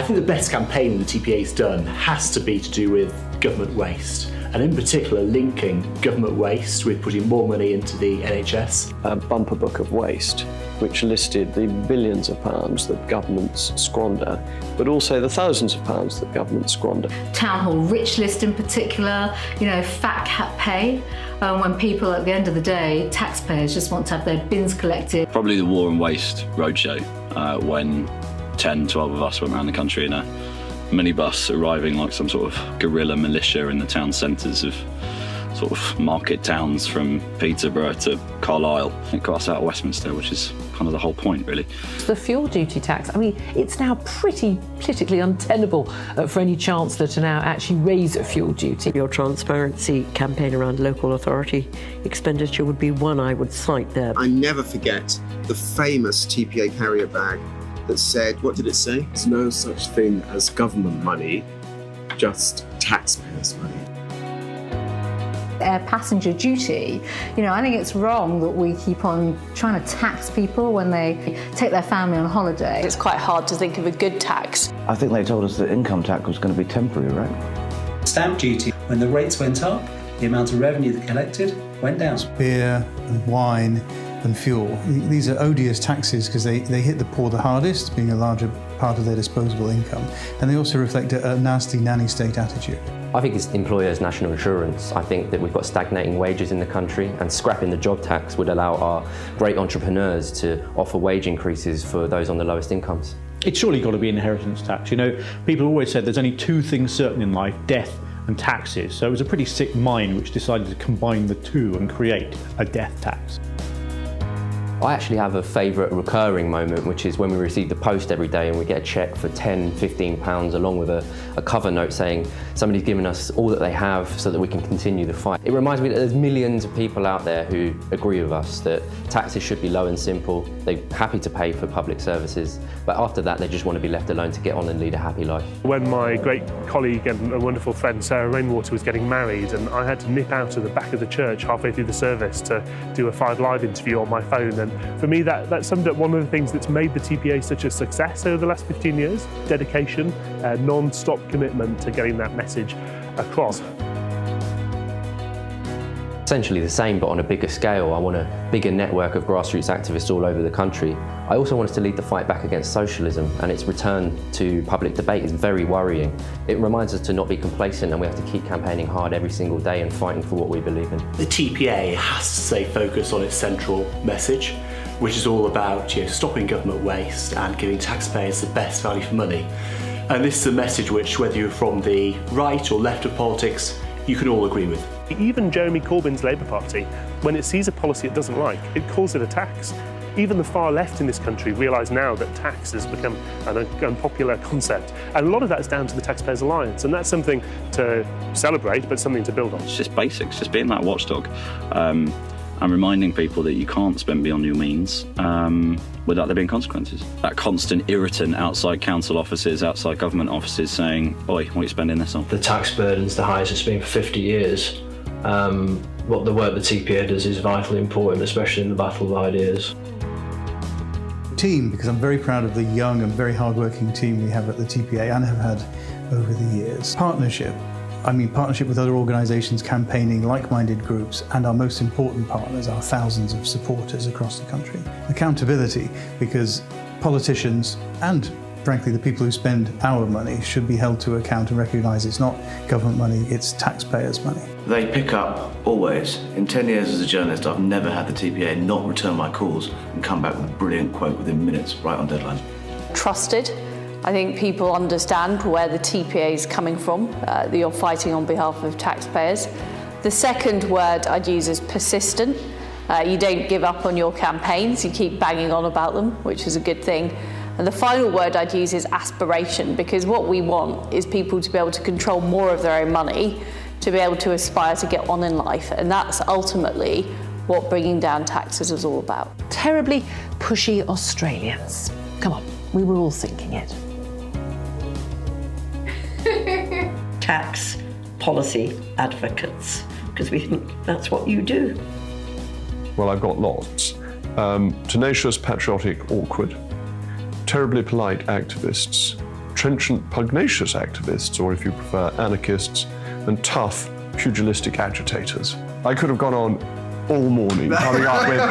I think the best campaign the TPA's done has to be to do with government waste, and in particular linking government waste with putting more money into the NHS. A bumper book of waste, which listed the billions of pounds that governments squander, but also the thousands of pounds that governments squander. Town Hall Rich List in particular, fat cat pay, when people at the end of the day, taxpayers just want to have their bins collected. Probably the War and Waste roadshow, when 10, 12 of us went around the country in a minibus arriving like some sort of guerrilla militia in the town centres of sort of market towns from Peterborough to Carlisle. It got us out of Westminster, which is kind of the whole point, really. The fuel duty tax, it's now pretty politically untenable for any chancellor to now actually raise a fuel duty. Your transparency campaign around local authority expenditure would be one I would cite there. I never forget the famous TPA carrier bag that said, what did it say? There's no such thing as government money, just taxpayers' money. Air passenger duty, I think it's wrong that we keep on trying to tax people when they take their family on holiday. It's quite hard to think of a good tax. I think they told us that income tax was going to be temporary, right? Stamp duty, when the rates went up, the amount of revenue they collected went down. Beer and wine and fuel, these are odious taxes because they hit the poor the hardest, being a larger part of their disposable income, and they also reflect a nasty nanny state attitude. I think it's employers' national insurance. I think that we've got stagnating wages in the country, and scrapping the job tax would allow our great entrepreneurs to offer wage increases for those on the lowest incomes. It's surely got to be inheritance tax. People always said there's only two things certain in life, death and taxes. So it was a pretty sick mind which decided to combine the two and create a death tax. I actually have a favourite recurring moment, which is when we receive the post every day and we get a cheque for £10, £15 along with a cover note saying somebody's given us all that they have so that we can continue the fight. It reminds me that there's millions of people out there who agree with us that taxes should be low and simple. They're happy to pay for public services, but after that they just want to be left alone to get on and lead a happy life. When my great colleague and a wonderful friend Sarah Rainwater was getting married, and I had to nip out of the back of the church halfway through the service to do a 5 Live interview on my phone, and for me that summed up one of the things that's made the TPA such a success over the last 15 years. Dedication, non-stop commitment to getting that message across. Essentially the same, but on a bigger scale. I want a bigger network of grassroots activists all over the country. I also want us to lead the fight back against socialism, and its return to public debate is very worrying. It reminds us to not be complacent, and we have to keep campaigning hard every single day and fighting for what we believe in. The TPA has to stay focused on its central message, which is all about stopping government waste and giving taxpayers the best value for money. And this is a message which, whether you're from the right or left of politics, you can all agree with. Even Jeremy Corbyn's Labour Party, when it sees a policy it doesn't like, it calls it a tax. Even the far left in this country realise now that tax has become an unpopular concept. And a lot of that is down to the Taxpayers Alliance, and that's something to celebrate, but something to build on. It's just basics, just being that watchdog. And reminding people that you can't spend beyond your means without there being consequences. That constant irritant outside council offices, outside government offices saying, oi, what are you spending this on? The tax burden's the highest it's been for 50 years. What the work the TPA does is vitally important, especially in the battle of ideas. Team, because I'm very proud of the young and very hard-working team we have at the TPA and have had over the years. Partnership. Partnership with other organisations campaigning, like-minded groups, and our most important partners, our thousands of supporters across the country. Accountability, because politicians and, frankly, the people who spend our money should be held to account and recognise it's not government money, it's taxpayers' money. They pick up always. In 10 years as a journalist, I've never had the TPA not return my calls and come back with a brilliant quote within minutes, right on deadline. Trusted. I think people understand where the TPA is coming from, that you're fighting on behalf of taxpayers. The second word I'd use is persistent. You don't give up on your campaigns, you keep banging on about them, which is a good thing. And the final word I'd use is aspiration, because what we want is people to be able to control more of their own money, to be able to aspire to get on in life. And that's ultimately what bringing down taxes is all about. Terribly pushy Australians. Come on, we were all thinking it. Tax policy advocates, because we think that's what you do. Well, I've got lots. Tenacious, patriotic, awkward. Terribly polite activists. trenchant, pugnacious activists, or if you prefer, anarchists, and tough, pugilistic agitators. I could have gone on all morning coming up with